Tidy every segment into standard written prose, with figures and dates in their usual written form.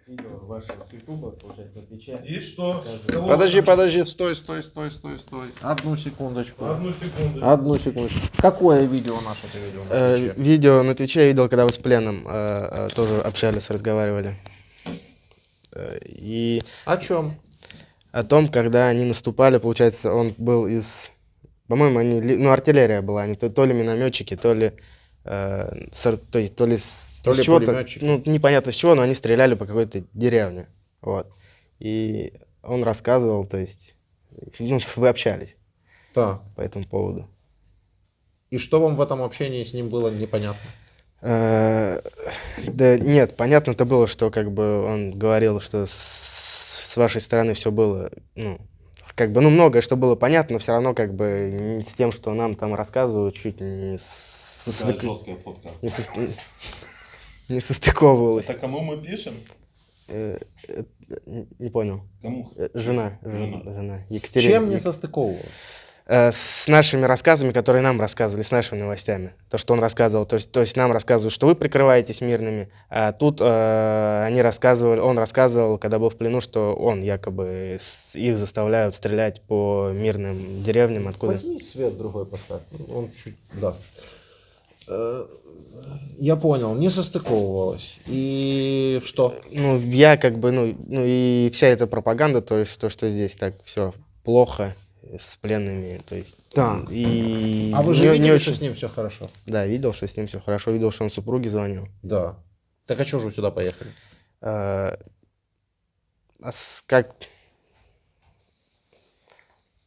Видео вашего с Ютуба, получается, на Твиче. И что? Подожди, стой. Одну секундочку. Одну секундочку. Какое видео наше ты видел на Твиче? Видео на Твиче я видел, когда вы с Пленом тоже общались, разговаривали. И О чем? о том, когда они наступали, получается, он был из... По-моему, они... Ну, артиллерия была, они то ли минометчики, то ли... То ли пулеметчики. Ну, непонятно с чего, но они стреляли по какой-то деревне. Вот. И он рассказывал, то есть... Ну, вы общались Да. по этому поводу. И что вам в этом общении с ним было непонятно? Да нет, понятно-то было, что как бы он говорил, что с вашей стороны все было, ну, как бы, ну, многое, что было понятно, но все равно как бы не с тем, что нам там рассказывают, чуть не Жесткая фотка. не состыковывалось. Это кому мы пишем? Не понял. Кому? Жена. С Екатерина. чем не состыковывалось? С нашими рассказами, которые нам рассказывали, с нашими новостями. То, что он рассказывал. То есть нам рассказывают, что вы прикрываетесь мирными, а тут он рассказывал, когда был в плену, что он якобы их заставляют стрелять по мирным деревням. Откуда? Возьми свет другой поставь, он чуть даст. Я понял, не состыковывалось. И что? Ну, я как бы, ну и вся эта пропаганда, то есть то, что здесь так все плохо с пленными, то есть... Так. И А вы же видели, что с ним все хорошо? Да, видел, что с ним все хорошо, видел, что он супруге звонил. Да. Так а что же вы сюда поехали? Как...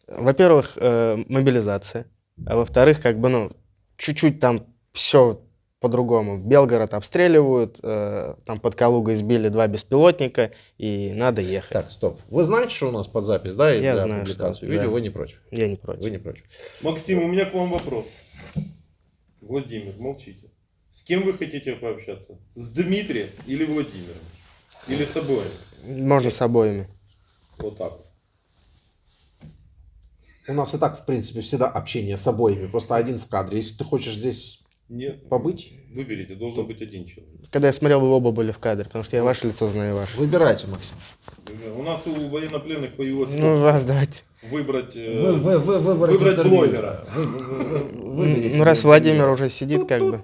Во-первых, мобилизация, а во-вторых, как бы, ну, чуть-чуть там все по-другому. Белгород обстреливают, там под Калугой сбили 2 беспилотника, и надо ехать. Так, стоп. Вы знаете, что у нас под запись, да, и Я для знаю, публикации что, видео, да. вы не против? Я не против. Вы не против. Максим, у меня к вам вопрос. Владимир, молчите. С кем вы хотите пообщаться? С Дмитрием или Владимиром? Или с обоими? Можно с обоими. Вот так вот. У нас и так, в принципе, всегда общение с обоими, просто один в кадре. Если ты хочешь здесь Нет. побыть, Выберите, должен быть один человек. Когда я смотрел, вы оба были в кадре, потому что я ваше лицо знаю, и ваше. выбирайте, Максим. У нас у военнопленных появилась Ну, вас давайте. выбрать, Выбрать интервью. блогера. Ну, раз Владимир уже сидит, как бы.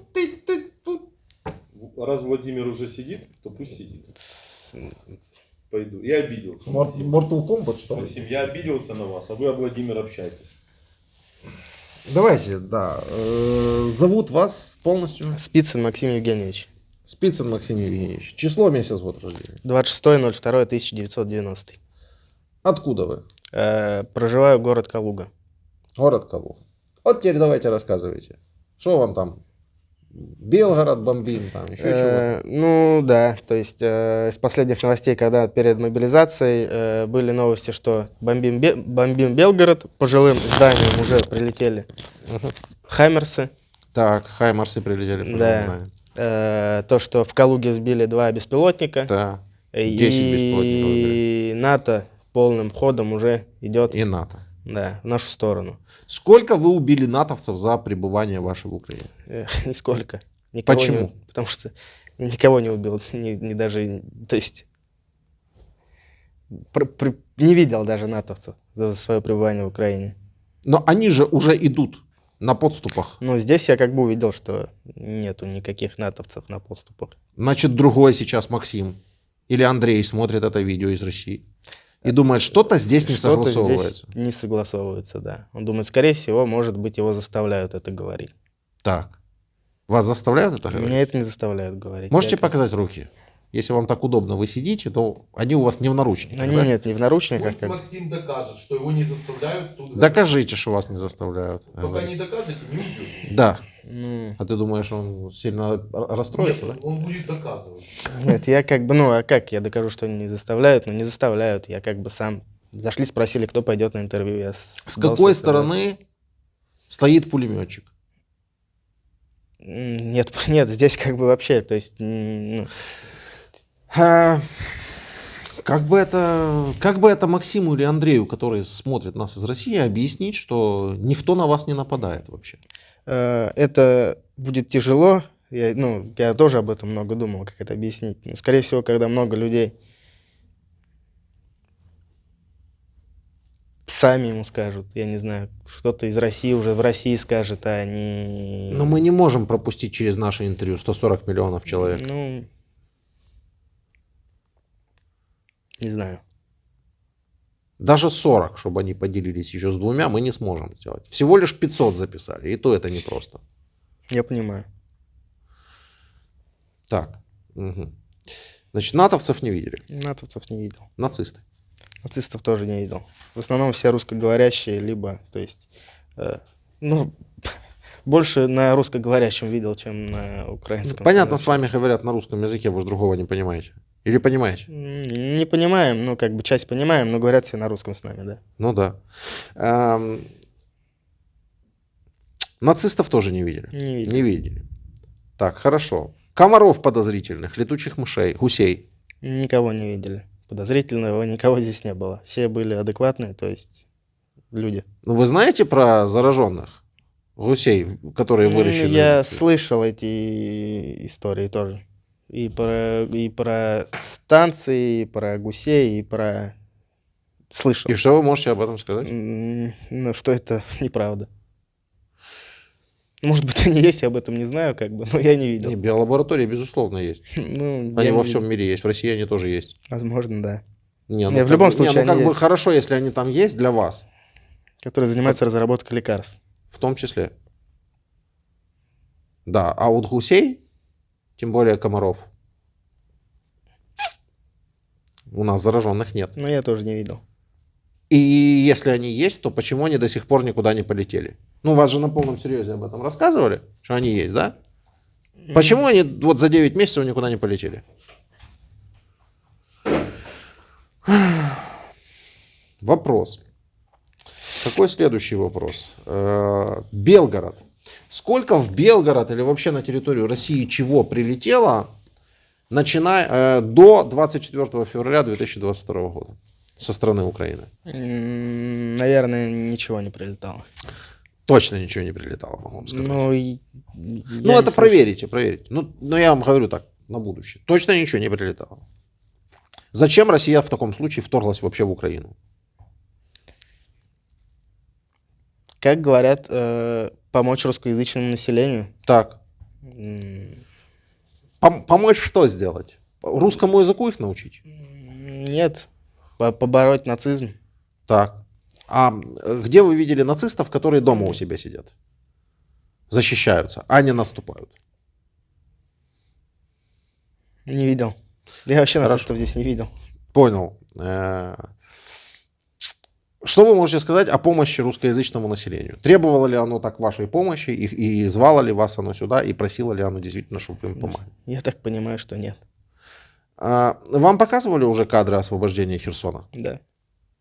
Раз Владимир уже сидит, то пусть сидит. Пойду. Я обиделся. Максим. Mortal Kombat, что ли? Максим, я обиделся на вас, а вы, Владимир, общаетесь. Давайте, да. Зовут вас полностью? Спицын Максим Евгеньевич. Спицын Максим Евгеньевич. Число, месяц, год рождения. 26.02.1990. Откуда вы? Проживаю город Калуга. Город Калуга. Вот теперь давайте рассказывайте. Что вам там? Белгород бомбим, там еще чего-то? Ну да, то есть из последних новостей, когда перед мобилизацией были новости, что бомбим Белгород, по жилым зданиям уже прилетели хаймерсы. Так, хаймарсы прилетели. Да. То, что в Калуге сбили 2 беспилотника. Да. 10 беспилотников И НАТО полным ходом уже идет И НАТО. да, в нашу сторону. Сколько вы убили натовцев за пребывание ваше в Украине? Нисколько. Никого Почему? Потому что никого не убил, не даже, то есть не видел даже натовцев за свое пребывание в Украине. Но они же уже идут на подступах. Но здесь я как бы увидел, что нету никаких натовцев на подступах. Значит, другой сейчас Максим или Андрей смотрит это видео из России и думает, что-то здесь не Что-то согласовывается. здесь не согласовывается, да. Он думает, скорее всего, может быть, его заставляют это говорить. Так. Вас заставляют это говорить? Меня это не заставляют говорить. Можете Я показать руки? Если вам так удобно, вы сидите, то они у вас не в наручниках. Они да? нет, не в наручниках. Пусть как- Максим докажет, что его не заставляют тут. Докажите, что вас не заставляют. Пока говорить. не докажете, не убьют. Да. Ну, А ты думаешь, он сильно расстроится, Нет, да? он будет доказывать. нет, я как бы, ну а как я докажу, что они не заставляют? Ну не заставляют, я как бы сам. Зашли, спросили, кто пойдет на интервью. Я С какой стороны стоит пулеметчик? Нет, нет, здесь как бы вообще, то есть, ну, Как бы это Максиму или Андрею, которые смотрят нас из России, объяснить, что никто на вас не нападает вообще? это будет тяжело, Я тоже об этом много думал, как это объяснить. Ну, скорее всего, когда много людей сами ему скажут, я не знаю, что-то из России уже в России скажет, а не... Но мы не можем пропустить через наше интервью 140 миллионов человек. Ну, не знаю. Даже 40, чтобы они поделились еще с двумя, мы не сможем сделать. Всего лишь 500 записали, и то это непросто. Я понимаю. Так. Угу. Значит, натовцев не видели. Натовцев не видел. Нацисты. Нацистов тоже не видел. В основном все русскоговорящие, либо, то есть, больше на русскоговорящем видел, чем на украинском. Понятно, с вами говорят на русском языке, вы же другого не понимаете. Или понимаете? Не понимаем, ну, как бы часть понимаем, но говорят все на русском с нами, да. Ну да. Нацистов тоже не видели. Не видел. Не видели. Так, хорошо. Комаров подозрительных, летучих мышей, гусей. Никого не видели. Подозрительного никого здесь не было. Все были адекватные, то есть люди. Ну, вы знаете про зараженных гусей, которые выращены? Я слышал эти истории тоже. И про станции, и про гусей, и про... Слышал. И что вы можете об этом сказать? Ну, что это неправда. Может быть, они есть, я об этом не знаю, как бы, но я не видел. Не, биолаборатории, безусловно, есть. Ну, Они я во не всем видел. мире есть. В России они тоже есть. Возможно, да. Не, Не, в любом бы, случае, ну, как они бы есть. хорошо, если они там есть для вас, Которые занимаются разработкой лекарств. в том числе. Да, а вот гусей, тем более комаров, у нас зараженных нет. Но я тоже не видел. И если они есть, то почему они до сих пор никуда не полетели? Ну, вас же на полном серьезе об этом рассказывали, что они есть, да? Почему они вот за 9 месяцев никуда не полетели? Вопрос. Какой следующий вопрос? Белгород. Сколько в Белгород или вообще на территорию России чего прилетело, начиная до 24 февраля 2022 года со стороны Украины? Наверное, ничего не прилетало. Точно ничего не прилетало, могу вам сказать. Ну, Ну, это проверите. Ну, я вам говорю так, на будущее. Точно ничего не прилетало. Зачем Россия в таком случае вторглась вообще в Украину? Как говорят, помочь русскоязычному населению. Так. Помочь что сделать? Русскому языку их научить? Нет, побороть нацизм. Так. А где вы видели нацистов, которые дома у себя сидят? Защищаются, а не наступают? Не видел. Я вообще Хорошо. нацистов здесь не видел. Понял. Что вы можете сказать о помощи русскоязычному населению? Требовало ли оно так вашей помощи, и звало ли вас оно сюда, и просило ли оно действительно, чтобы вы им помогли? Я так понимаю, что нет. Вам показывали уже кадры освобождения Херсона? Да.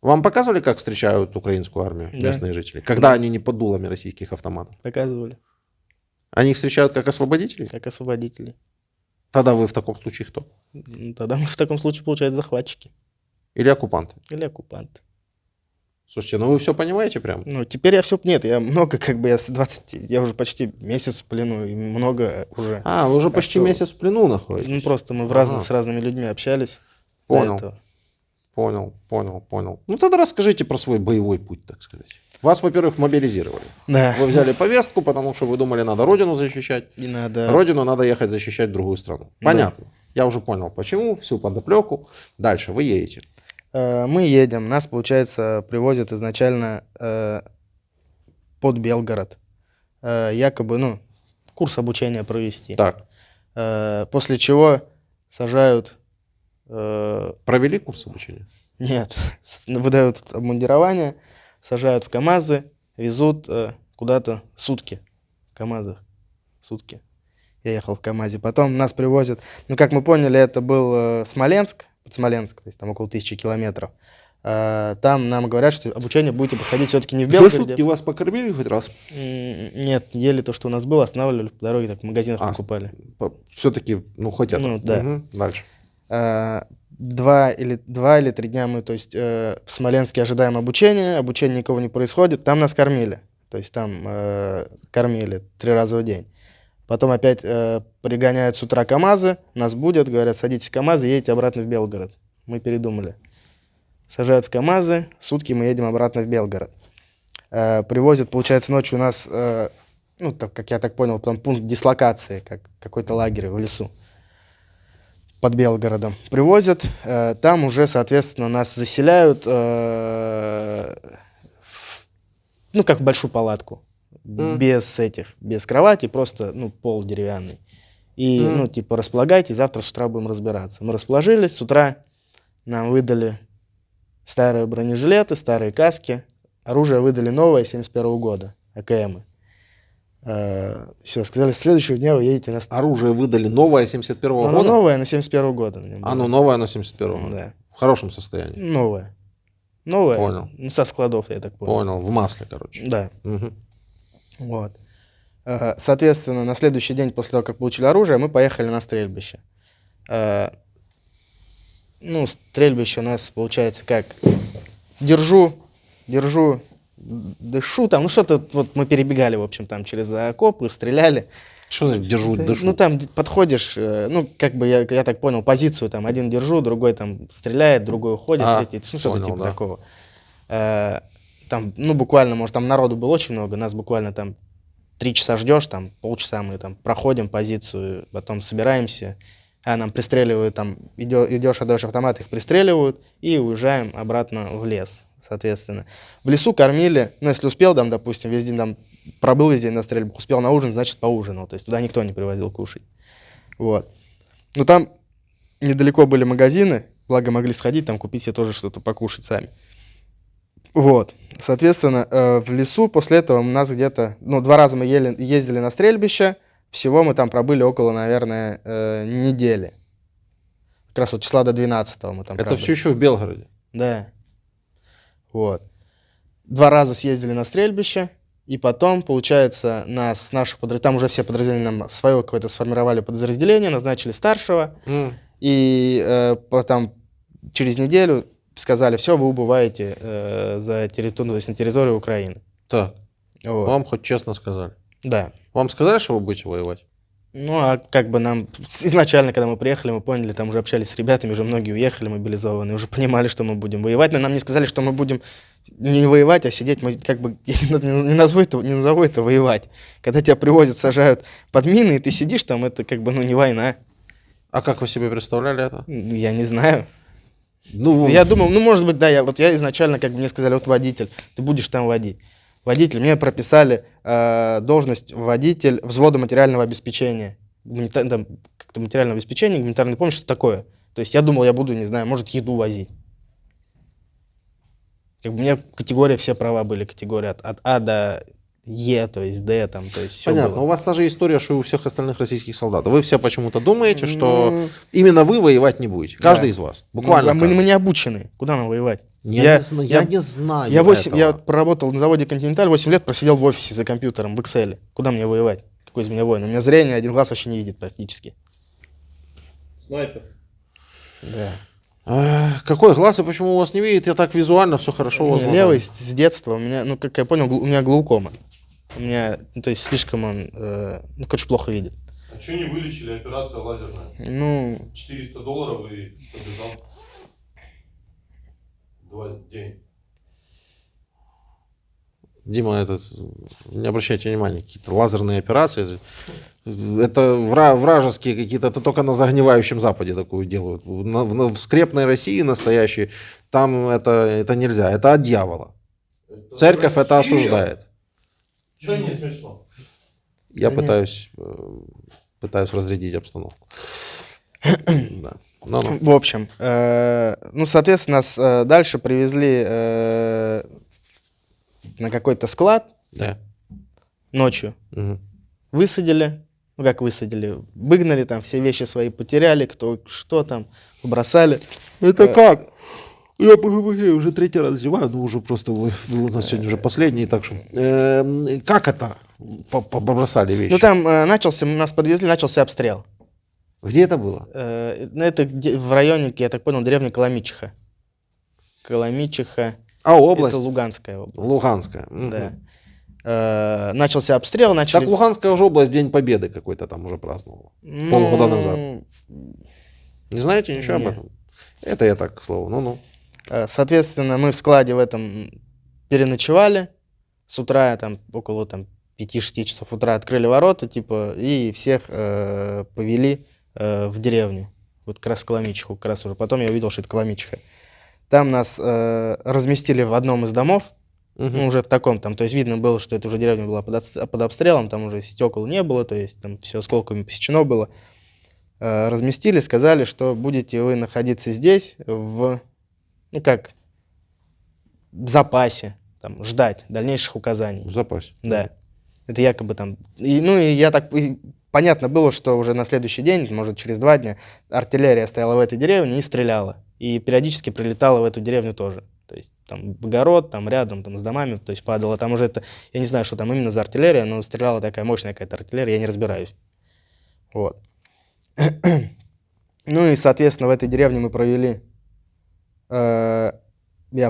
Вам показывали, как встречают украинскую армию Да. местные жители? Когда они не под дулами российских автоматов? Показывали. Они их встречают как освободителей? Как освободители. Тогда вы в таком случае кто? Ну, тогда мы в таком случае, получается, захватчики. Или оккупанты? Или оккупанты. Слушайте, ну вы все понимаете прям? Ну, теперь я все... Нет, я много, как бы, я уже почти месяц в плену, и много уже... Вы уже почти что? месяц в плену находитесь. Ну, просто мы Ага. с разными людьми общались. до Понял. этого. Понял. Ну тогда расскажите про свой боевой путь, так сказать. Вас, во-первых, мобилизировали. Да. Вы взяли повестку, потому что вы думали, надо родину защищать. И надо... Родину надо ехать защищать в другую страну. Да. Понятно. Я уже понял, почему, всю подоплеку. Дальше вы едете. Мы едем, нас, получается, привозят изначально под Белгород. Якобы, ну, курс обучения провести. Так, После чего сажают... провели курс обучения? Нет, выдают обмундирование, сажают в КАМАЗы, везут куда-то сутки. В КАМАЗах. Сутки. Я ехал в КАМАЗе. Потом нас привозят... Ну, как мы поняли, это был Смоленск, под Смоленск, то есть там около 1000 километров. Там нам говорят, что обучение будете проходить все-таки не в За Белгороде. сутки вас покормили хоть раз? Нет, ели то, что у нас было, останавливали по дороге, так в магазинах покупали. Все-таки, ну, хоть это. Ну, да. Мгм, дальше. 2 или 3 дня мы, то есть, в Смоленске ожидаем обучения никого не происходит, там нас кормили. То есть там кормили 3 раза в день. Потом опять пригоняют с утра КАМАЗы, нас будут, говорят, садитесь в КАМАЗы, едете обратно в Белгород. Мы передумали. Сажают в КАМАЗы, сутки мы едем обратно в Белгород. Привозят, получается, ночью у нас, ну, так, как я так понял, там пункт дислокации, как какой-то лагерь в лесу под Белгородом. Привозят, там уже, соответственно, нас заселяют, ну, как в большую палатку. Без кровати, просто, ну, пол деревянный. И, ну, типа, располагайте, завтра с утра будем разбираться. Мы расположились, с утра нам выдали старые бронежилеты, старые каски. Оружие выдали новое, 71 года, АКМы. Все, сказали, с следующего дня вы едете на... Оружие выдали новое 71-го Оно года? новое, на 71 года. Оно новое на 71-го? Да. В хорошем состоянии? Новое. Новое? Понял. Ну, со складов, я так понял. Понял, в масле, короче. Да. Мгм. Вот. Соответственно, на следующий день после того, как получили оружие, мы поехали на стрельбище. Ну, стрельбище у нас получается как? Держу, дышу там, ну что-то, вот мы перебегали, в общем, там через окопы, стреляли. Что значит держу, дышу? Ну, там подходишь, ну, как бы я так понял, позицию там, один держу, другой там стреляет, другой уходит, третий, ну, что-то понял, типа да. такого. Там, ну, буквально, может, там народу было очень много, нас буквально там 3 часа ждешь, там полчаса мы там проходим позицию, потом собираемся, нам пристреливают, там идешь, отдаешь автомат, их пристреливают, и уезжаем обратно в лес, соответственно. В лесу кормили, ну, если успел, там, допустим, весь день там пробыл весь день на стрельбах, успел на ужин, значит, поужинал, то есть туда никто не привозил кушать. Вот. Ну, там недалеко были магазины, благо могли сходить, там купить себе тоже что-то покушать сами. Вот, соответственно, в лесу после этого у нас где-то, ну, 2 раза мы ездили на стрельбище, всего мы там пробыли около, наверное, недели. Как раз вот числа до 12-го мы там Это пробыли. все еще в Белгороде? Да. Вот. 2 раза съездили на стрельбище, и потом, получается, там уже все подразделения нам свое какое-то сформировали подразделение, назначили старшего, и потом через неделю сказали, все, вы убываете за территорию, то есть на территорию Украины. Так, Вот. вам хоть честно сказали. Да. Вам сказали, что вы будете воевать? Ну, а как бы нам изначально, когда мы приехали, мы поняли, там уже общались с ребятами, уже многие уехали мобилизованные, уже понимали, что мы будем воевать, но нам не сказали, что мы будем не воевать, а сидеть, мы как бы не назову это воевать. Когда тебя привозят, сажают под мины, и ты сидишь там, это как бы, ну, не война. А как вы себе представляли это? Я не знаю. Ну, Я думал, ну, может быть, да, я изначально, как бы мне сказали, вот водитель, ты будешь там водить. Водитель, мне прописали должность водитель взвода материального обеспечения. Там, как-то материального обеспечения, гуманитарной помощи, что такое. То есть я думал, я буду, не знаю, может, еду возить. Как бы у меня категория, все права были, категория от А до Е, то есть Д, там, то есть все понятно. было. У вас та же история, что и у всех остальных российских солдат. Вы все почему-то думаете, что именно вы воевать не будете. Каждый из вас. Буквально. Мы не обучены. Куда нам воевать? Я не знаю. Я проработал на заводе «Континенталь», 8 лет просидел в офисе за компьютером, в Excel. Куда мне воевать? Какой из меня воин? У меня зрение, один глаз вообще не видит практически. Снайпер. Да. Какой глаз и почему у вас не видит? Я так визуально все хорошо возможно. Левый с детства. У меня, ну, как я понял, у меня глаукома. У меня, ну, то есть слишком он, ну, короче, плохо видит. А что не вылечили? Операция лазерная. Ну, $400 и побежал. 2 дня. Дима, не обращайте внимания, какие-то лазерные операции. Это вражеские какие-то, это только на загнивающем Западе такую делают. В скрепной России настоящей, там это нельзя, это от дьявола. Церковь это осуждает. Что не смешно? Я пытаюсь разрядить обстановку. Да. Ну. в общем, ну, соответственно, нас дальше привезли на какой-то склад Да. ночью. Угу. Высадили, ну, как высадили, выгнали, там все вещи свои потеряли, кто что там, побросали. Это как? Я уже 3-й раз зеваю, но уже просто вы у нас сегодня уже последний, так что... как это? Побросали вещи? Ну, там нас подвезли, начался обстрел. Где это было? Это в районе, я так понял, деревни Коломичиха. Коломичиха. А область? Это Луганская область. Луганская. Да. начался обстрел, начали... Так Луганская уже область День Победы какой-то там уже праздновала. полгода назад. Не знаете ничего об Не. этом? Это я так, к слову. Ну-ну. Соответственно, мы в складе в этом переночевали. С утра, там, около 5-6 часов утра открыли ворота, типа, и всех повели в деревню. Вот как раз в Коломичиху, как раз уже. Потом я увидел, что это Коломичиха. Там нас разместили в одном из домов, ну, уже в таком там, то есть видно было, что эта уже деревня была под обстрелом, там уже стекол не было, то есть там все осколками посечено было. Разместили, сказали, что будете вы находиться здесь в запасе, там, ждать дальнейших указаний. В запасе. Да. Это якобы там... И понятно было, что уже на следующий день, может, через 2 дня, артиллерия стояла в этой деревне и стреляла. И периодически прилетала в эту деревню тоже. То есть там в огород, там рядом, там с домами, то есть падала. Там уже это... Я не знаю, что там именно за артиллерия, но стреляла такая мощная какая-то артиллерия, я не разбираюсь. Вот. Ну и, соответственно, в этой деревне мы провели... Я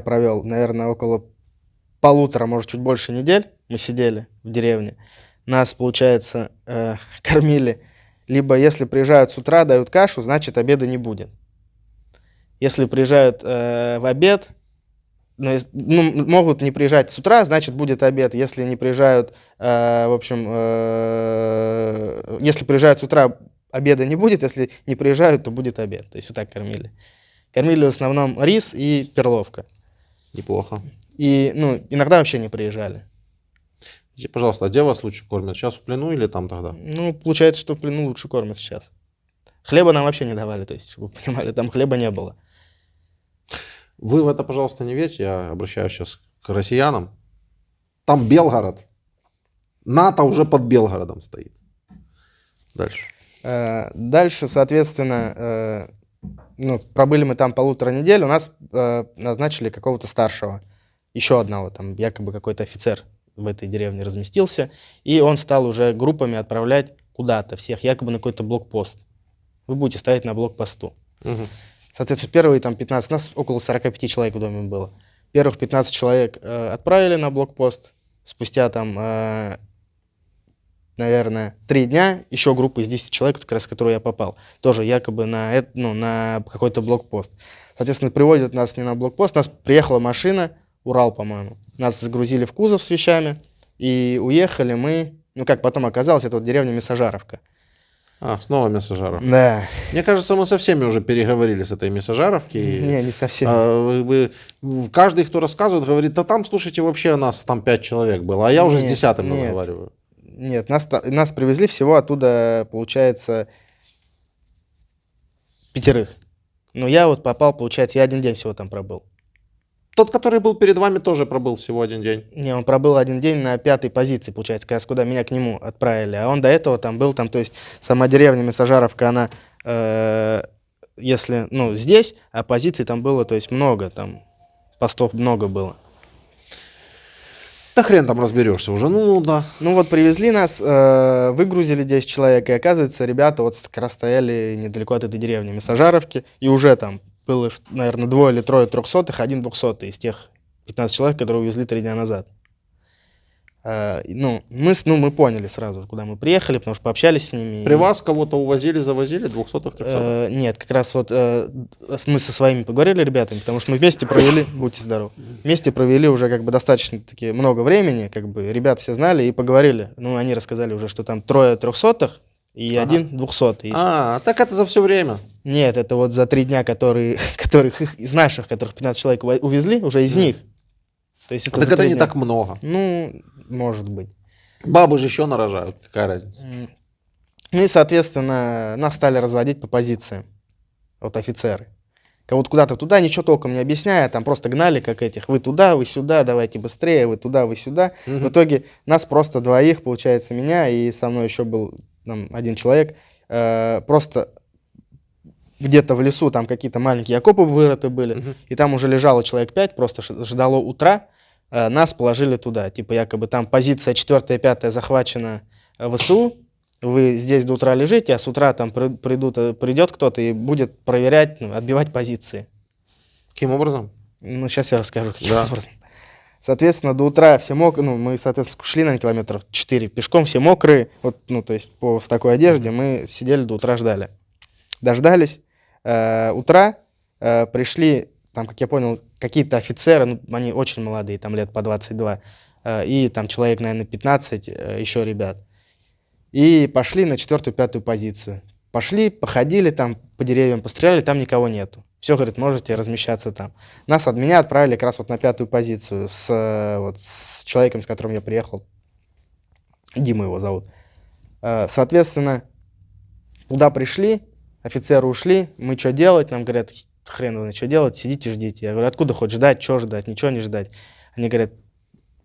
провел, наверное, около 1,5, может, чуть больше недель. Мы сидели в деревне. Нас, получается, кормили. Либо если приезжают с утра, дают кашу, значит, обеда не будет. Если приезжают в обед, могут не приезжать с утра, значит, будет обед. Если не приезжают, если приезжают с утра, обеда не будет. Если не приезжают, то будет обед. То есть вот так кормили. Кормили в основном рис и перловка. Неплохо. И, иногда вообще не приезжали. Скажите, пожалуйста, а где вас лучше кормят? Сейчас в плену или там тогда? Получается, что в плену лучше кормят сейчас. Хлеба нам вообще не давали, то есть, чтобы вы понимали, там хлеба не было. Вы в это, пожалуйста, не верьте. Я обращаюсь сейчас к россиянам. Там Белгород. НАТО уже под Белгородом стоит. Дальше. Дальше, соответственно, пробыли мы там 1,5 недели, у нас назначили какого-то старшего, еще одного, там якобы какой-то офицер в этой деревне разместился, и он стал уже группами отправлять куда-то всех, якобы на какой-то блокпост. Вы будете стоять на блокпосту. Угу. Соответственно, первые там 15, нас около 45 человек в доме было. Первых 15 человек отправили на блокпост, спустя там... наверное, 3 дня еще группа из 10 человек, как раз, в которую я попал, тоже якобы на какой-то блокпост. Соответственно, привозят нас не на блокпост, у нас приехала машина, Урал, по-моему. Нас загрузили в кузов с вещами, и уехали мы, как потом оказалось, это вот деревня Месожаровка. Снова Месожаров. Да. Мне кажется, мы со всеми уже переговорили с этой Месожаровки. Не совсем. Каждый, кто рассказывает, говорит, да там, слушайте, вообще нас там 5 человек было, а я уже с 10-м разговариваю. Нет, нас привезли всего оттуда, получается, 5. Но я вот попал, получается, я 1 день всего там пробыл. Тот, который был перед вами, тоже пробыл всего 1 день. Не, он пробыл 1 день на 5-й позиции, получается, как раз куда меня к нему отправили. А он до этого там был, то есть сама деревня Месожаровка, она, если, здесь, а позиций там было, то есть много, там постов много было. Да хрен там разберешься уже, да. Вот привезли нас, выгрузили 10 человек, и оказывается, ребята вот как раз стояли недалеко от этой деревни Месожаровки, и уже там было, наверное, 2 или 3 300-х, 1 200-й из тех 15 человек, которые увезли 3 дня назад. Мы поняли сразу, куда мы приехали, потому что пообщались с ними. При вас кого-то увозили, завозили, 200-х, 300-х? Нет, как раз вот мы со своими поговорили ребятами, потому что мы вместе провели, будьте здоровы, вместе провели уже как бы достаточно-таки много времени, как бы ребят все знали и поговорили. Они рассказали уже, что там 3 300-х и 1 200-й. Так это за все время? Нет, это вот за 3 дня, которых из наших, которых 15 человек увезли, уже из них. То есть это так это не дня. так много. Может быть. Бабы же еще нарожают, какая разница? И, соответственно, нас стали разводить по позициям. Вот офицеры. Кого-то куда-то туда, ничего толком не объясняя, там просто гнали, как этих, вы туда, вы сюда, давайте быстрее, вы туда, вы сюда. В итоге нас просто 2, получается, меня и со мной еще был 1 человек, просто где-то в лесу там какие-то маленькие окопы вырыты были, и там уже лежало человек 5, просто ждало утра, нас положили туда, типа якобы там позиция 4-я, 5-я захвачена ВСУ, вы здесь до утра лежите, а с утра там придет кто-то и будет проверять, отбивать позиции. Каким образом? Сейчас я расскажу, каким образом. Соответственно, до утра все мокрые, ну, мы, соответственно, шли на километров 4 пешком, все мокрые, вот, ну, то есть в такой одежде мы сидели до утра, ждали. Дождались утра, пришли, там, как я понял, какие-то офицеры, ну, они очень молодые, там лет по 22, и там человек, наверное, 15 еще ребят. И пошли на 4-5 позицию. Пошли, походили там, по деревьям постреляли, там никого нету. Все, говорит, можете размещаться там. Меня отправили как раз вот на 5-ю позицию с человеком, с которым я приехал. Дима его зовут. Соответственно, туда пришли, офицеры ушли, мы что делать? Нам говорят, хрен его, что делать, сидите, ждите. Я говорю, откуда хоть ждать, что ждать, ничего не ждать. Они говорят,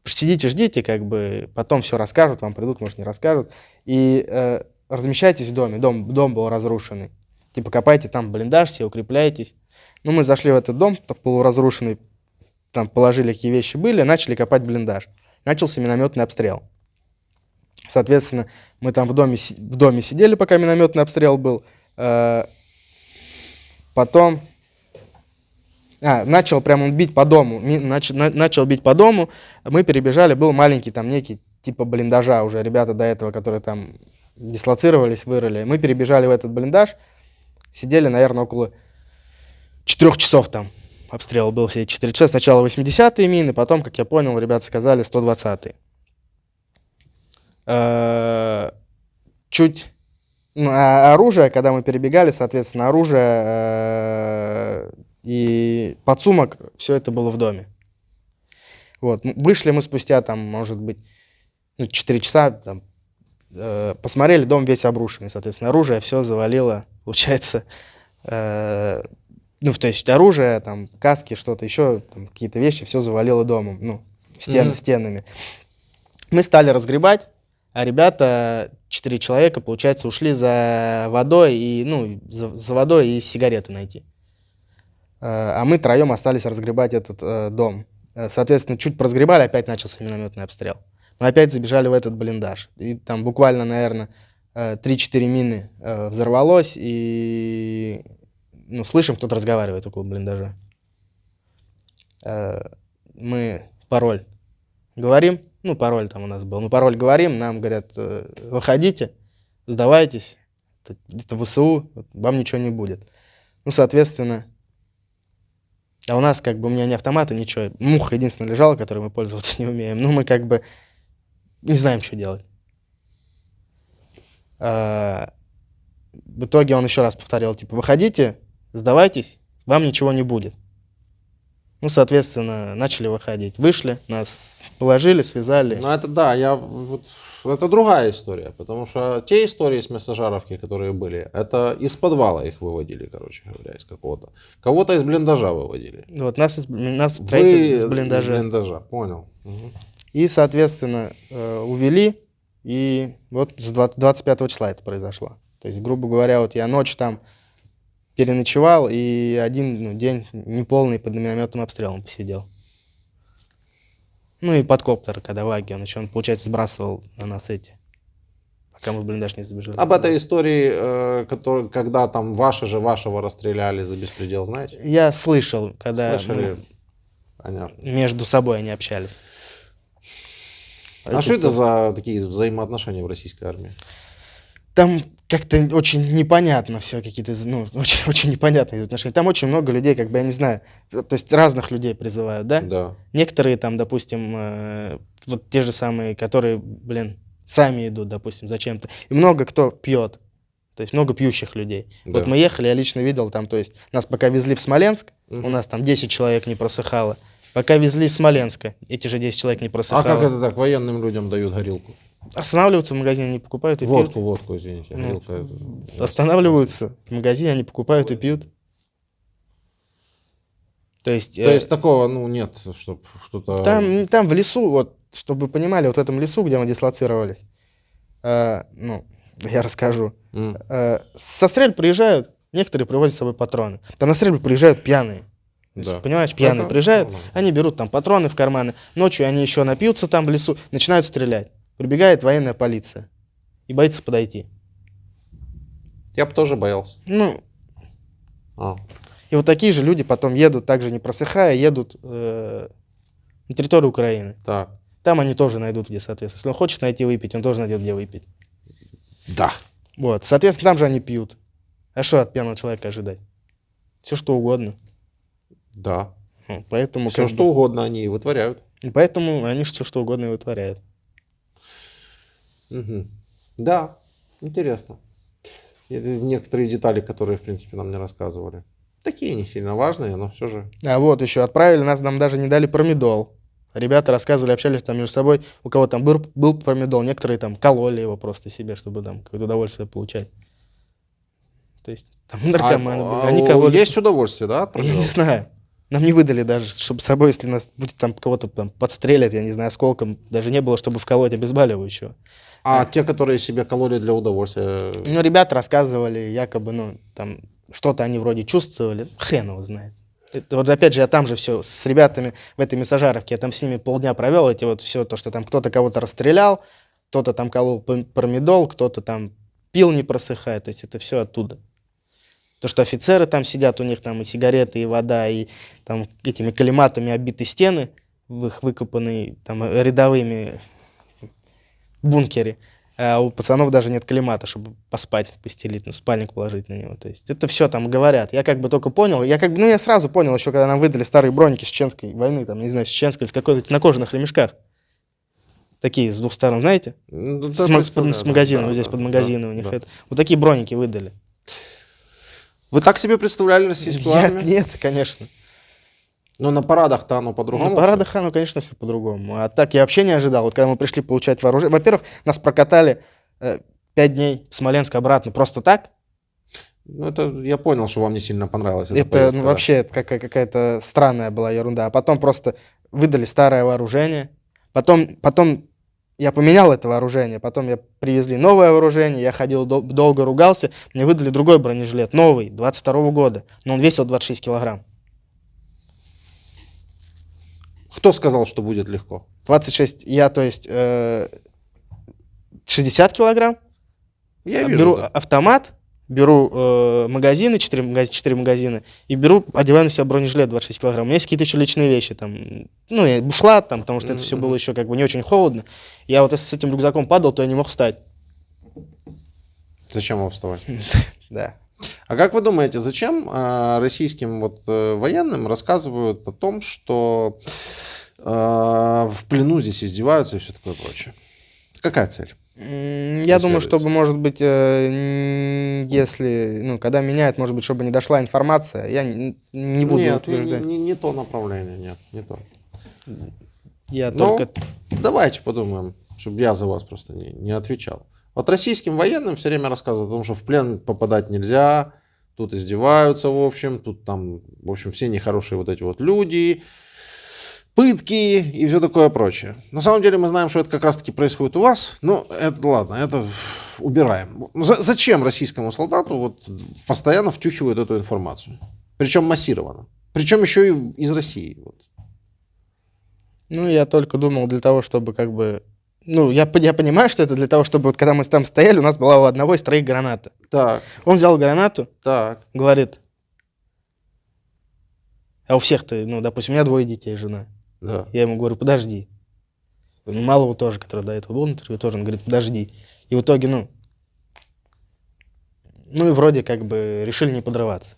сидите, ждите, как бы, потом все расскажут, вам придут, может, не расскажут. И размещайтесь в доме, дом был разрушенный. Типа, копайте там блиндаж, все укрепляйтесь. Ну, мы зашли в этот дом, полуразрушенный, там положили, какие вещи были, начали копать блиндаж. Начался минометный обстрел. Соответственно, мы там в доме сидели, пока минометный обстрел был. Потом... начал прям он бить по дому. Начал бить по дому. Мы перебежали, был маленький там некий типа блиндажа уже. Ребята до этого, которые там дислоцировались, вырыли. Мы перебежали в этот блиндаж. Сидели, наверное, около 4 часов там. Обстрел был все 4 часа. Сначала 80-е мины, потом, как я понял, ребята сказали, 120-е. Чуть... оружие, когда мы перебегали, соответственно, оружие и подсумок, все это было в доме. Вот. Вышли мы спустя, там, может быть, 4 часа, там, посмотрели, дом весь обрушенный, соответственно, оружие все завалило, получается, то есть оружие, там, каски, что-то еще, там, какие-то вещи, все завалило домом, стенами. Мы стали разгребать, а ребята, 4 человека, получается, ушли за водой и, за водой и сигареты найти. А мы троем остались разгребать этот дом. Соответственно, чуть разгребали, опять начался минометный обстрел. Мы опять забежали в этот блиндаж. И там буквально, наверное, 3-4 мины взорвалось, и слышим, кто-то разговаривает около блиндажа. Мы пароль говорим, пароль там у нас был, пароль говорим, нам говорят, выходите, сдавайтесь, это ВСУ, вам ничего не будет. Соответственно, а у нас у меня ни автомата, ничего, муха единственная лежала, которой мы пользоваться не умеем, мы не знаем, что делать. В итоге он еще раз повторил, выходите, сдавайтесь, вам ничего не будет. Соответственно, начали выходить. Вышли, нас положили, связали. Это да, это другая история, потому что те истории с Мессажаровки, которые были, это из подвала их выводили, короче говоря, из какого-то. Кого-то из блиндажа выводили. Вот нас из блиндажа. Из блиндажа, понял. Угу. И, соответственно, увели, и вот с 25 числа это произошло. То есть, грубо говоря, вот я ночь там переночевал, и один день неполный под минометным обстрелом посидел. И подкоптер, когда лаги, он, получается, сбрасывал на нас пока мы в блиндаж не забежали. Об этой истории, когда там вашего расстреляли за беспредел, знаете? Я слышал, когда между собой они общались. А что это за такие взаимоотношения в российской армии? Там как-то очень непонятно все, какие-то, очень, очень непонятные отношения. Там очень много людей, я не знаю, то есть разных людей призывают, да? Да. Некоторые там, допустим, вот те же самые, которые, сами идут, допустим, зачем-то. И много кто пьет, то есть много пьющих людей. Да. Вот мы ехали, я лично видел там, то есть нас пока везли в Смоленск, у нас там 10 человек не просыхало. Пока везли из Смоленска, эти же 10 человек не просыхало. А как это так, военным людям дают горилку? Останавливаются в магазине, они покупают и пьют. Водку, извините. Останавливаются в магазине, они покупают и пьют. То есть такого, нет, чтобы кто-то... Там в лесу, вот, чтобы вы понимали, вот в этом лесу, где мы дислоцировались, я расскажу. Со стрельб приезжают, некоторые привозят с собой патроны. Там на стрельбы приезжают пьяные. Да. Понимаешь, пьяные приезжают, они берут там патроны в карманы, ночью они еще напьются там в лесу, начинают стрелять. Прибегает военная полиция и боится подойти. Я бы тоже боялся. И вот такие же люди потом едут, также не просыхая, едут на территории Украины. Так. Там они тоже найдут где, соответственно. Если он хочет найти выпить, он тоже найдет где выпить. Да. Вот, соответственно, там же они пьют. А что от пьяного человека ожидать? Все что угодно. Да. Поэтому, Все, что угодно они и вытворяют. поэтому они все что угодно и вытворяют. Мгм. Да, интересно. Это некоторые детали, которые, в принципе, нам не рассказывали. Такие не сильно важные, но все же. А вот еще отправили, нам даже не дали промедол. Ребята рассказывали, общались там между собой, у кого там был промедол, некоторые там кололи его просто себе, чтобы там какое-то удовольствие получать. То есть там наркоманы были, они кололи. Есть удовольствие, да, от Я не промедола? знаю. Нам не выдали даже, чтобы с собой, если нас будет там кого-то там подстрелят, я не знаю, осколком, даже не было, чтобы вколоть обезболивающего. А те, которые себе кололи для удовольствия. Ну, ребята рассказывали, якобы, ну, там, что-то они вроде чувствовали, хрен его знает. Это вот опять же, я там же все с ребятами в этой массажаровке, я там с ними полдня провел, эти вот все то, что там кто-то кого-то расстрелял, кто-то там колол промедол, кто-то там пил не просыхает, то есть это все оттуда. То, что офицеры там сидят, у них там и сигареты, и вода, и там этими калиматами обиты стены, в их выкопанные там рядовыми бункере. А у пацанов даже нет калимата, чтобы поспать, постелить, ну, спальник положить на него. То есть это все там говорят. Я как бы только понял, я сразу понял, еще когда нам выдали старые броники с чеченской войны, там, не знаю, с чеченской, с какой-то на кожаных ремешках. Такие с двух сторон, знаете? Ну, С магазином, да, вот здесь да, под магазином да, у них да. это. Вот такие броники выдали. Вы так себе представляли российскую армию? Нет, конечно. Но на парадах-то оно по-другому. На парадах, ну, конечно, все по-другому. А так я вообще не ожидал. Вот когда мы пришли получать вооружение, во-первых, нас прокатали 5 дней в Смоленск обратно просто так. Ну, это я понял, что вам не сильно понравилось. эта Это поездка, ну, да. вообще это какая-то странная была ерунда. А потом просто выдали старое вооружение. Потом я поменял это вооружение. Потом я привезли новое вооружение. Я ходил, долго ругался. Мне выдали другой бронежилет, новый, 22 года. Но он весил 26 килограмм. Кто сказал, что будет легко? 26, я, то есть, 60 килограмм. Я вижу. Беру да. автомат, беру магазины, 4 магазина, и одеваю на себя бронежилет 26 килограмм. У меня есть какие-то еще личные вещи, там, ну, я бушлат, там, потому что это все было еще как бы не очень холодно. Я вот если с этим рюкзаком падал, то я не мог встать. Зачем вам вставать? Да. А как вы думаете, зачем российским военным рассказывают о том, что в плену здесь издеваются и все такое прочее? Какая цель? Я думаю, чтобы, может быть, если, ну, когда меняют, может быть, чтобы не дошла информация, я не буду Нет, утверждать. не то направление, нет, не то. Я Ну, только... давайте подумаем, чтобы я за вас просто не отвечал. Вот российским военным все время рассказывают о том, что в плен попадать нельзя, тут издеваются, в общем, тут там, в общем, все нехорошие вот эти вот люди, пытки и все такое прочее. На самом деле мы знаем, что это как раз-таки происходит у вас, но это ладно, это убираем. Зачем российскому солдату вот постоянно втюхивают эту информацию? Причем массированно. Причем еще и из России. Вот. Ну, я только думал для того, чтобы как бы... Ну, я понимаю, что это для того, чтобы вот когда мы там стояли, у нас была у одного из троих граната. Так, Он взял гранату, так. говорит, а у всех-то, ну, допустим, у меня 2 детей, жена. Да. Я ему говорю, подожди. Ну, малого тоже, который до этого был на интервью, тоже, он говорит, подожди. И в итоге, ну и вроде как бы решили не подрываться.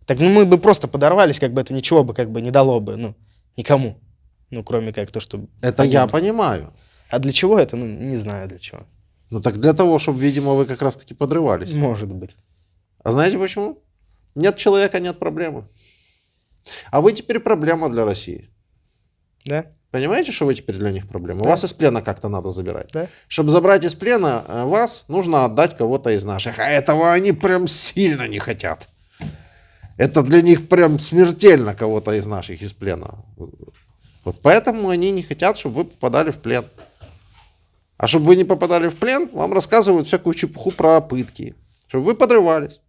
Так, ну, мы бы просто подорвались, как бы это ничего бы как бы не дало бы, ну, никому. Ну, кроме как то, что... Это я понимаю. А для чего это? Ну, не знаю для чего. Ну так для того, чтобы, видимо, вы как раз-таки подрывались. Может быть. А знаете почему? Нет человека, нет проблемы. А вы теперь проблема для России. Да? Понимаете, что вы теперь для них проблема? Да. Вас из плена как-то надо забирать. Да. Чтобы забрать из плена вас, нужно отдать кого-то из наших. А этого они прям сильно не хотят. Это для них прям смертельно кого-то из наших из плена. Вот поэтому они не хотят, чтобы вы попадали в плен. А чтобы вы не попадали в плен, вам рассказывают всякую чепуху про пытки. Чтобы вы подрывались.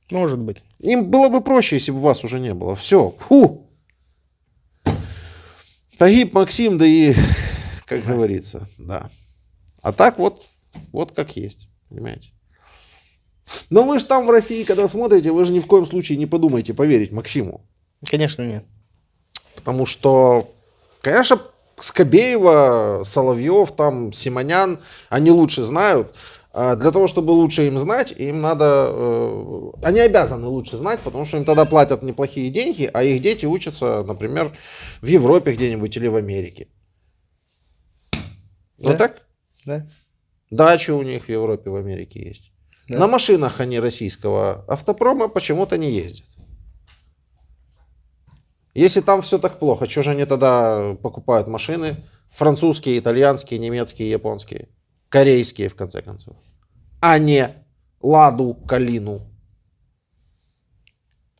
Может быть. Им было бы проще, если бы вас уже не было. Все. Фу. Погиб Максим, да и, как говорится, да. А так вот как есть. Понимаете? Но вы же там в России, когда смотрите, вы же ни в коем случае не подумайте поверить Максиму. Конечно, нет. Потому что, конечно, Скобеева, Соловьев, там, Симонян, они лучше знают. А для того, чтобы лучше им знать, им надо... Они обязаны лучше знать, потому что им тогда платят неплохие деньги, а их дети учатся, например, в Европе где-нибудь или в Америке. Да. Вот так? Да? Дачи у них в Европе, в Америке есть. Да. На машинах они российского автопрома почему-то не ездят. Если там все так плохо, что же они тогда покупают машины? Французские, итальянские, немецкие, японские. Корейские, в конце концов. А не Ладу, Калину.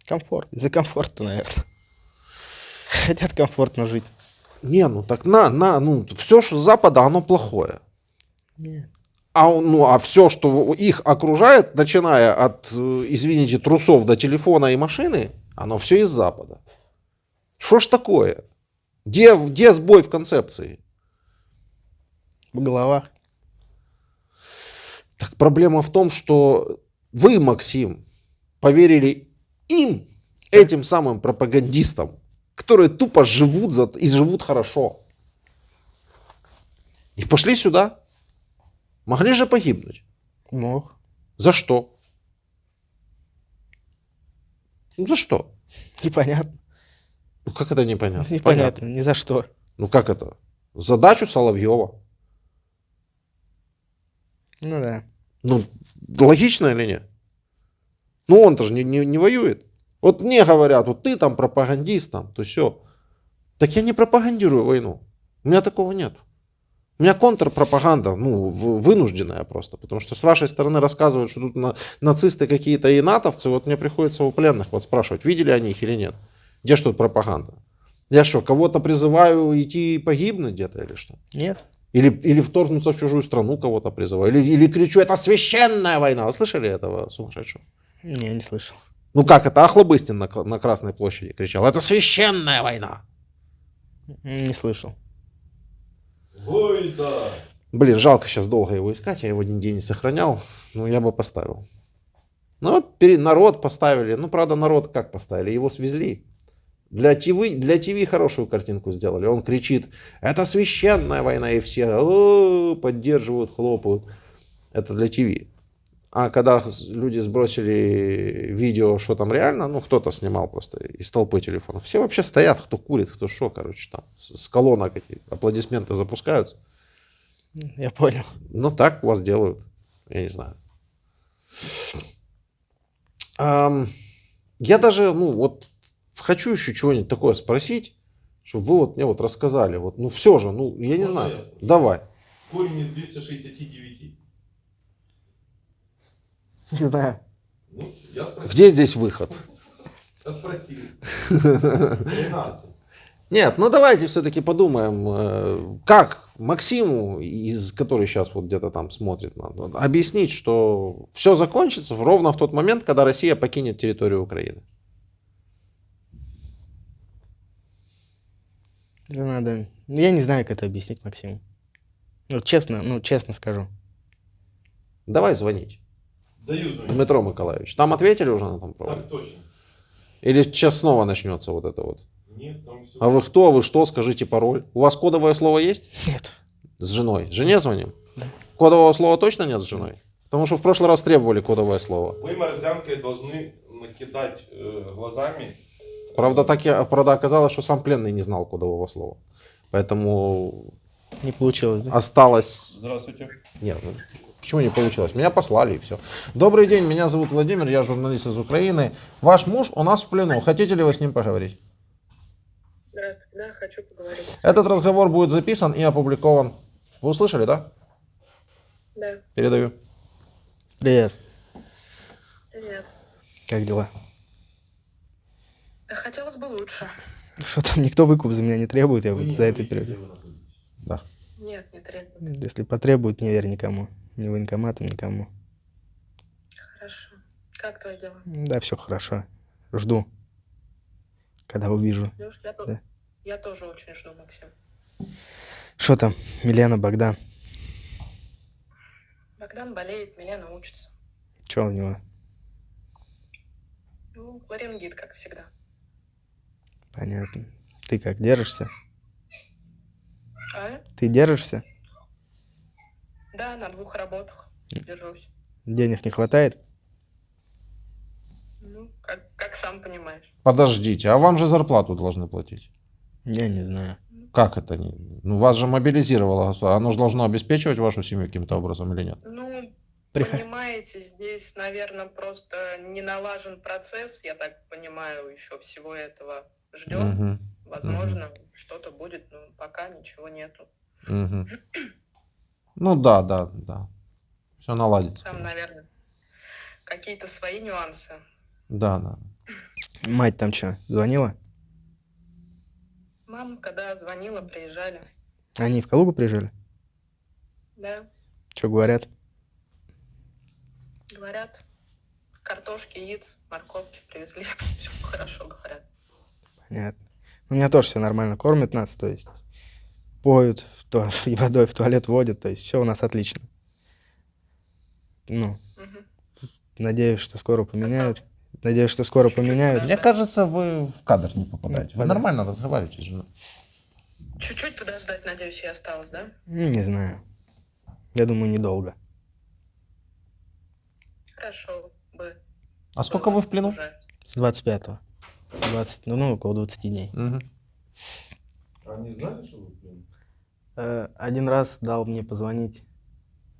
Комфорт. Из-за комфорта, наверное. Хотят комфортно жить. Не, ну так ну все, что с Запада, оно плохое. Нет. А все, что их окружает, начиная от, извините, трусов до телефона и машины, оно все из Запада. Что ж такое? Где сбой в концепции? В головах. Так проблема в том, что вы, Максим, поверили им, этим самым пропагандистам, которые тупо живут и живут хорошо. И пошли сюда. Могли же погибнуть. Мог. За что? Ну, за что? Непонятно. Ну, как это непонятно? Непонятно. Ни за что. Ну, как это? Задачу Соловьева. Ну да. Ну, логично или нет? Ну, он-то же не воюет. Вот мне говорят, вот ты там пропагандист, там, то все. Так я не пропагандирую войну. У меня такого нет. У меня контрпропаганда, ну, вынужденная просто. Потому что с вашей стороны рассказывают, что тут нацисты какие-то и натовцы. Вот мне приходится у пленных вот спрашивать, видели они их или нет. Где ж тут пропаганда? Я что, кого-то призываю идти погибнуть где-то или что? Нет. Или вторгнуться в чужую страну кого-то призываю. Или кричу, это священная война. Вы слышали этого сумасшедшего? Не слышал. Ну как это? Охлобыстин на Красной площади кричал. Это священная война. Не слышал. Ой, да. Блин, жалко сейчас долго его искать. Я его нигде не сохранял. Ну, я бы поставил. Ну, вот народ поставили. Ну, правда, народ как поставили? Его свезли. Для ТВ хорошую картинку сделали. Он кричит, это священная война. И все поддерживают, хлопают. Это для ТВ. А когда люди сбросили видео, что там реально, ну, кто-то снимал просто из толпы телефонов. Все вообще стоят, кто курит, кто что, короче, там с колонок эти аплодисменты запускаются. Я понял. Ну, так у вас делают. Я не знаю. Я даже, ну, вот хочу еще чего-нибудь такое спросить, чтобы вы вот мне вот рассказали. Вот, ну, все же, ну, я не Можно знаю. я спрошу? Давай. Корень из 269. Не знаю. Ну, я спросил. Где здесь выход? Я спросил. 13. Нет, ну давайте все-таки подумаем, как Максиму, который сейчас вот где-то там смотрит, надо объяснить, что все закончится ровно в тот момент, когда Россия покинет территорию Украины. Это надо. Я не знаю, как это объяснить Максиму. Ну, честно скажу. Давай звонить. Даю звонить. Дмитро Миколаевич. Там ответили уже на том проводе? Так точно. Или сейчас снова начнется вот это вот? Нет, там все. А вы кто, вы что, скажите пароль. У вас кодовое слово есть? Нет. С женой. Жене звоним? Да. Кодового слова точно нет с женой? Потому что в прошлый раз требовали кодовое слово. Вы морзянкой должны накидать глазами. Правда, правда оказалось, что сам пленный не знал кодового слова. Поэтому Не получилось, да? осталось... Здравствуйте. Нет, ну, почему не получилось? Меня послали и все. Добрый день, меня зовут Владимир, я журналист из Украины. Ваш муж у нас в плену. Хотите ли вы с ним поговорить? Здравствуйте, да, хочу поговорить. Этот разговор будет записан и опубликован. Вы услышали, да? Да, Передаю. Привет. привет. Как дела? Да хотелось бы лучше. Что там, никто выкуп за меня не требует, я Вы вот не за это говорите, перед. где вы находитесь. Да. Нет, не требует. Если потребуют, не верь никому. Ни военкоматам, никому. Хорошо. Как твои дела? Да, все хорошо. Жду. Когда увижу. Леш, Да. я тоже очень жду, Максим. Что там, Милена, Богдан? Богдан болеет, Милена учится. Че у него? Ну, ларингит, как всегда. Понятно. Ты как, держишься? А? Ты держишься? Да, на 2 работах держусь. Денег не хватает? Ну, как сам понимаешь. Подождите, а вам же зарплату должны платить. Я не знаю. Как это? Ну, вас же мобилизировало государство. Оно же должно обеспечивать вашу семью каким-то образом или нет? Ну, Приход- понимаете, здесь, наверное, просто не налажен процесс, я так понимаю, еще всего этого ждем. Мгм, Возможно, что-то будет, но пока ничего нету. мгм. Ну да, да, да. Все наладится. Там, конечно. наверное, какие-то свои нюансы. Да, да. Мать там что, звонила? Мама, когда звонила, приезжали. Они в Калугу приезжали? Да, Что говорят? говорят, картошки, яиц, морковки привезли. Все хорошо, говорят. Понятно. У меня тоже все нормально. Кормят нас, то есть поют, и водой в туалет водят, то есть все у нас отлично. Ну, Мгм. надеюсь, что скоро поменяют. Надеюсь, что скоро Чуть-чуть поменяют. Мне кажется, вы в кадр не попадаете. Вы Да. нормально разговариваете с женой. Чуть-чуть подождать, надеюсь, и осталось, да? Ну, не знаю. Я думаю, недолго. Хорошо бы. А сколько вы в плену? Уже. С 25-го. 20, ну, около 20 дней. Мгм. Они знали, что вы в плену? Один раз дал мне позвонить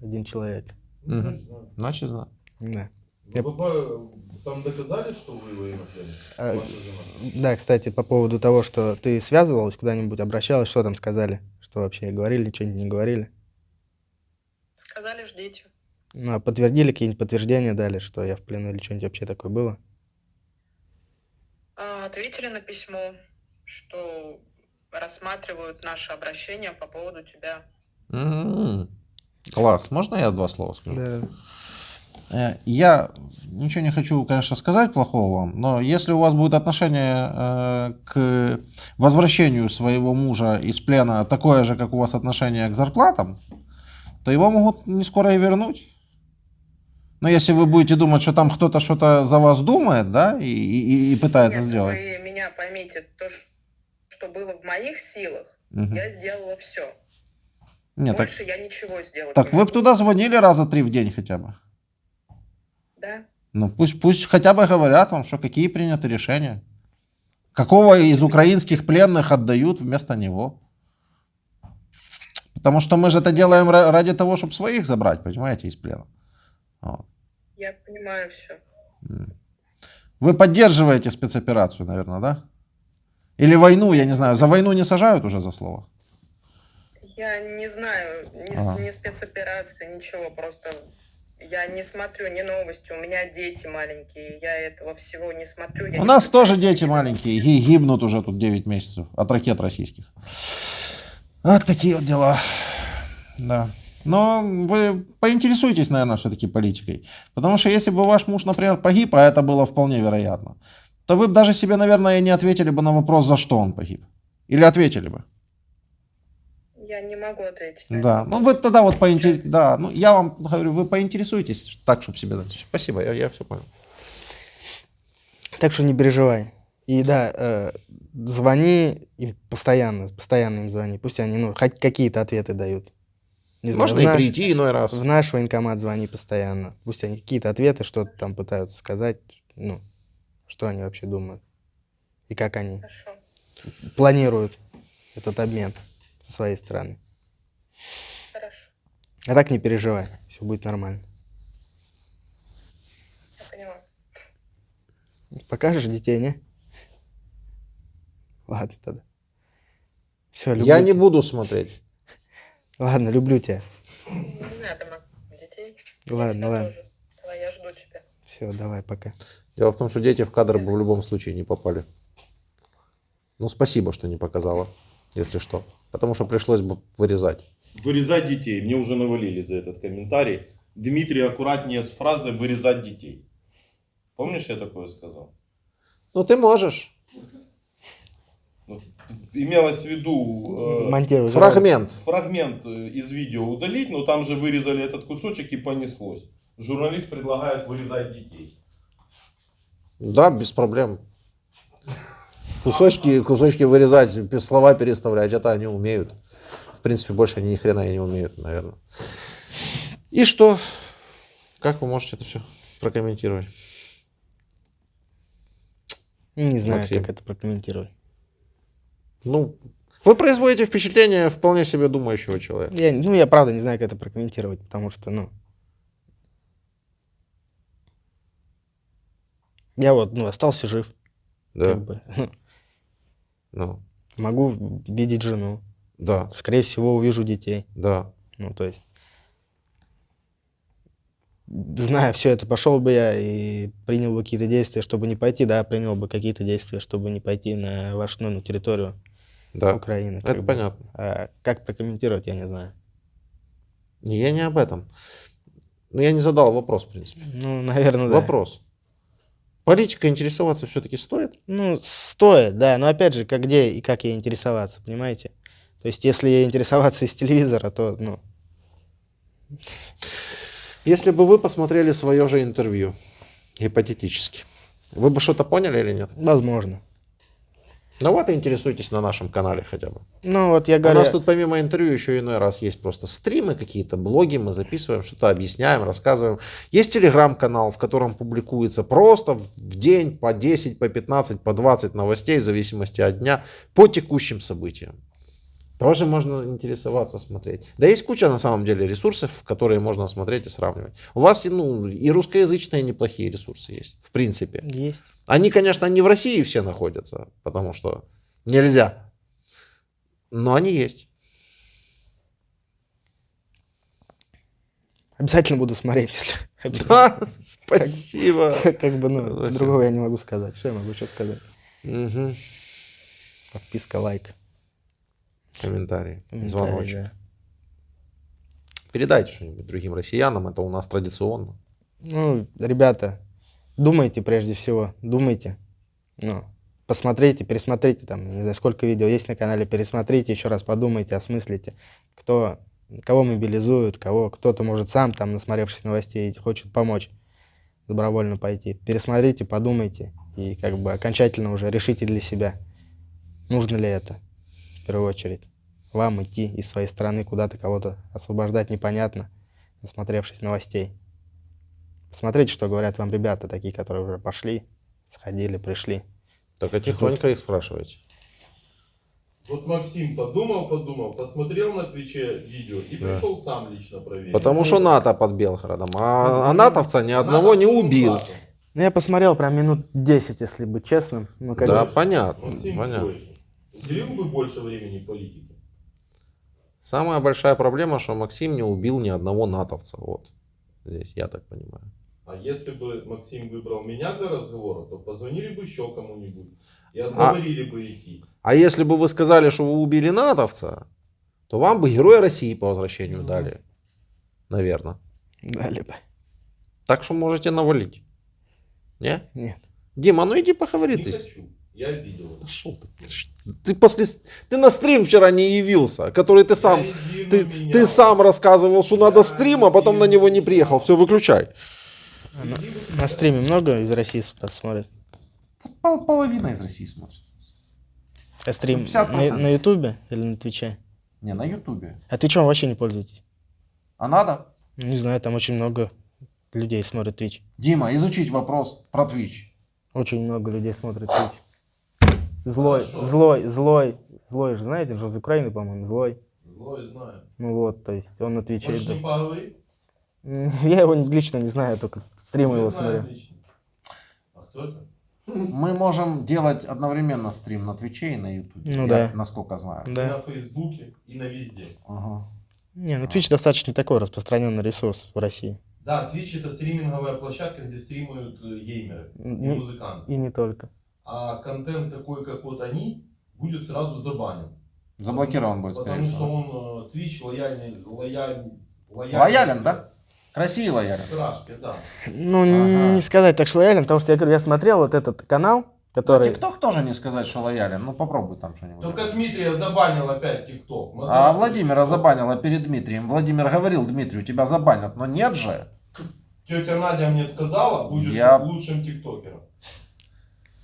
один человек. Мгм. Значит, знаю. Да. Вы там доказали, что вы военнопленный? А, Ваша жена? Да, кстати, по поводу того, что ты связывалась, куда-нибудь обращалась, что там сказали? Что вообще говорили, что-нибудь не говорили? Сказали, ждите. Ну, а подтвердили, какие-нибудь подтверждения дали, что я в плену или что-нибудь вообще такое было? Ответили на письмо, что рассматривают наше обращение по поводу тебя. М. Класс. Можно я 2 слова скажу? Да. Я ничего не хочу, конечно, сказать плохого вам, но если у вас будет отношение к возвращению своего мужа из плена такое же, как у вас отношение к зарплатам, то его могут не скоро и вернуть. Но если вы будете думать, что там кто-то что-то за вас думает, да, и пытается Нет, сделать. вы меня поймите, то, что было в моих силах, Мгм. я сделала все. Нет, так, Больше я ничего сделать так не вы бы могу. туда звонили раза 3 в день хотя бы. Да? Ну пусть хотя бы говорят вам, что какие приняты решения. Какого из украинских пленных отдают вместо него. Потому что мы же это делаем ради того, чтобы своих забрать, понимаете, из плена. Вот. Я понимаю все. Вы поддерживаете спецоперацию, наверное, да? Или войну, я не знаю. За войну не сажают уже за слово? Я не знаю Ага. ни спецоперации, ничего, просто я не смотрю ни новости, у меня дети маленькие, я этого всего не смотрю. я У не нас смотрю тоже дети эти маленькие, новости. гибнут уже тут 9 месяцев от ракет российских. Вот такие вот дела. Да. Но вы поинтересуйтесь, наверное, все-таки политикой. Потому что если бы ваш муж, например, погиб, а это было вполне вероятно, то вы бы даже себе, наверное, и не ответили бы на вопрос, за что он погиб. Или ответили бы. Я не могу ответить. на Да. этот Ну вопрос. вы тогда вот Сейчас. поинтересуйтесь. Да, ну я вам говорю, вы поинтересуйтесь так, чтобы себе дать. Спасибо, я все понял. Так что не переживай. И да, звони им постоянно им звони. Пусть они, ну, хоть какие-то ответы дают. Не знаю, Можно и прийти иной раз. в наш военкомат звони постоянно. Пусть они какие-то ответы, что-то там пытаются сказать, ну, что они вообще думают. И как они Хорошо. планируют этот обмен со своей стороны. Хорошо. А так не переживай, все будет нормально. Я поняла. Покажешь детей, не? Ладно тогда. Все, люблю Я не тебя. буду смотреть. Ладно, люблю тебя. Не надо, Макс, детей. Ладно, Я тебя ладно. тоже. Давай, я жду тебя. Все, давай, пока. Дело в том, что дети в кадр бы в любом случае не попали. Ну, спасибо, что не показала, если что. Потому что пришлось бы вырезать. Вырезать детей. Мне уже навалили за этот комментарий. Дмитрий, аккуратнее с фразой «вырезать детей». Помнишь, я такое сказал? Ну, ты можешь. Ну, имелось в виду Монтируй. Фрагмент. фрагмент из видео удалить, но там же вырезали этот кусочек и понеслось. Журналист предлагает вырезать детей. Да, без проблем. Кусочки вырезать, слова переставлять, это они умеют. В принципе, больше они ни хрена и не умеют, наверное. И что? Как вы можете это все прокомментировать? Не знаю, Максим. как это прокомментировать. Ну, вы производите впечатление вполне себе думающего человека. Я правда не знаю, как это прокомментировать, потому что, я остался жив. Да. Как бы. Ну, Могу видеть жену. да, Скорее всего, увижу детей. да. То есть, зная все это, пошел бы я и принял бы какие-то действия, чтобы не пойти, да, принял бы какие-то действия, чтобы не пойти на вашу, на территорию Да. Украины. Это понятно. А как прокомментировать, я не знаю. Я не об этом. Ну, я не задал вопрос, в принципе. Наверное, да. Вопрос. Политикой интересоваться все-таки стоит? Стоит, да, но опять же, где и как ей интересоваться, понимаете? То есть, если ей интересоваться из телевизора, то, Если бы вы посмотрели свое же интервью, гипотетически, вы бы что-то поняли или нет? возможно. Ну вот и интересуйтесь на нашем канале хотя бы. Я У говорю, нас тут помимо интервью еще иной раз есть просто стримы какие-то, блоги, мы записываем, что-то объясняем, рассказываем. Есть телеграм-канал, в котором публикуется просто в день по 10, по 15, по 20 новостей в зависимости от дня по текущим событиям. Тоже можно интересоваться, смотреть. Да есть куча на самом деле ресурсов, которые можно смотреть и сравнивать. У вас и русскоязычные неплохие ресурсы есть, в принципе. есть. Они, конечно, не в России все находятся, потому что нельзя. Но они есть. Обязательно буду смотреть, если... Да, спасибо. Спасибо. Другого я не могу сказать. Что я могу сказать? Мгм. Подписка, лайк. Комментарий, комментарий, звоночек. да. Передайте что-нибудь другим россиянам, это у нас традиционно. Ребята, думайте прежде всего, думайте. Посмотрите, пересмотрите, не знаю, сколько видео есть на канале, пересмотрите, еще раз подумайте, осмыслите, кого мобилизуют, кто-то может сам, насмотревшись новостей, хочет помочь, добровольно пойти. Пересмотрите, подумайте и окончательно уже решите для себя, нужно ли это, в первую очередь. Вам идти из своей страны куда-то, кого-то освобождать непонятно, насмотревшись новостей. Посмотрите, что говорят вам ребята, такие, которые уже пошли, сходили, пришли. Так а тихонько их спрашиваете. Вот Максим подумал, посмотрел на Твиче видео и Да. пришел сам лично проверить. Потому что НАТО под Белгородом, а натовца ни одного не убил. Я посмотрел прям минут 10, если быть честным. Да, понятно. Максим понятно. Петрович, уделил бы больше времени политике? Самая большая проблема, что Максим не убил ни одного натовца. Вот здесь, я так понимаю. А если бы Максим выбрал меня для разговора, то позвонили бы еще кому-нибудь и отговорили бы идти. А если бы вы сказали, что вы убили натовца, то вам бы Героя России по возвращению дали. Наверное. Дали бы. Так что можете навалить. Не? Нет. Дима, ну иди поговори. Не Ты. хочу, я обиделся. Пошел ты. Ты на стрим вчера не явился, который ты сам, ты сам рассказывал, что надо стрим, а потом на него не приехал. Все, выключай. На стриме много из России смотрят? Половина из России смотрит. А стрим 50%. на Ютубе или на Твиче? Не, на Ютубе. А Твичом вообще не пользуетесь? А надо? Не знаю, там очень много людей смотрят Твич. Дима, изучить вопрос про Twitch. Очень много людей смотрят Twitch. Хорошо. Злой же, знаете, он же из Украины, по-моему, злой. Злой знаю. То есть он на Твиче. Хочешь не поговорить? Я его лично не знаю, только стримы Мы его знаем смотрю. лично. А кто это? Мы можем делать одновременно стрим на Твиче и на Ютубе. Ну я, да. насколько знаю. И Да. на Фейсбуке, и на везде. Ага. Twitch достаточно такой распространенный ресурс в России. Да, Twitch это стриминговая площадка, где стримуют геймеры и Не- музыканты. И не только. А контент такой, как вот они, будет сразу забанен. Заблокирован будет, скорее Потому всего. что он Twitch лоялен. Лоялен, да? К России лоялен. Крашки, да. Ага. Не сказать так, что лоялен, потому что я говорю, я смотрел вот этот канал, который... ТикТок тоже не сказать, что лоялен. Ну попробуй там что-нибудь. Только Дмитрия забанил опять ТикТок. А Владимира забанила перед Дмитрием. Владимир говорил Дмитрию, тебя забанят, но нет же. Тетя Надя мне сказала, будешь Я- лучшим тиктокером.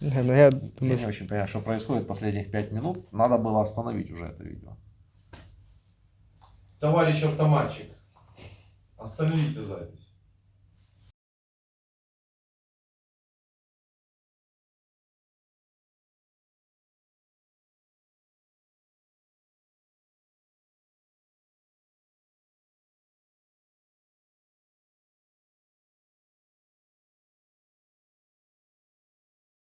Да, но я Я думаю, не очень понимаю, что происходит последних 5 минут. Надо было остановить уже это видео. Товарищ автоматчик, остановите запись.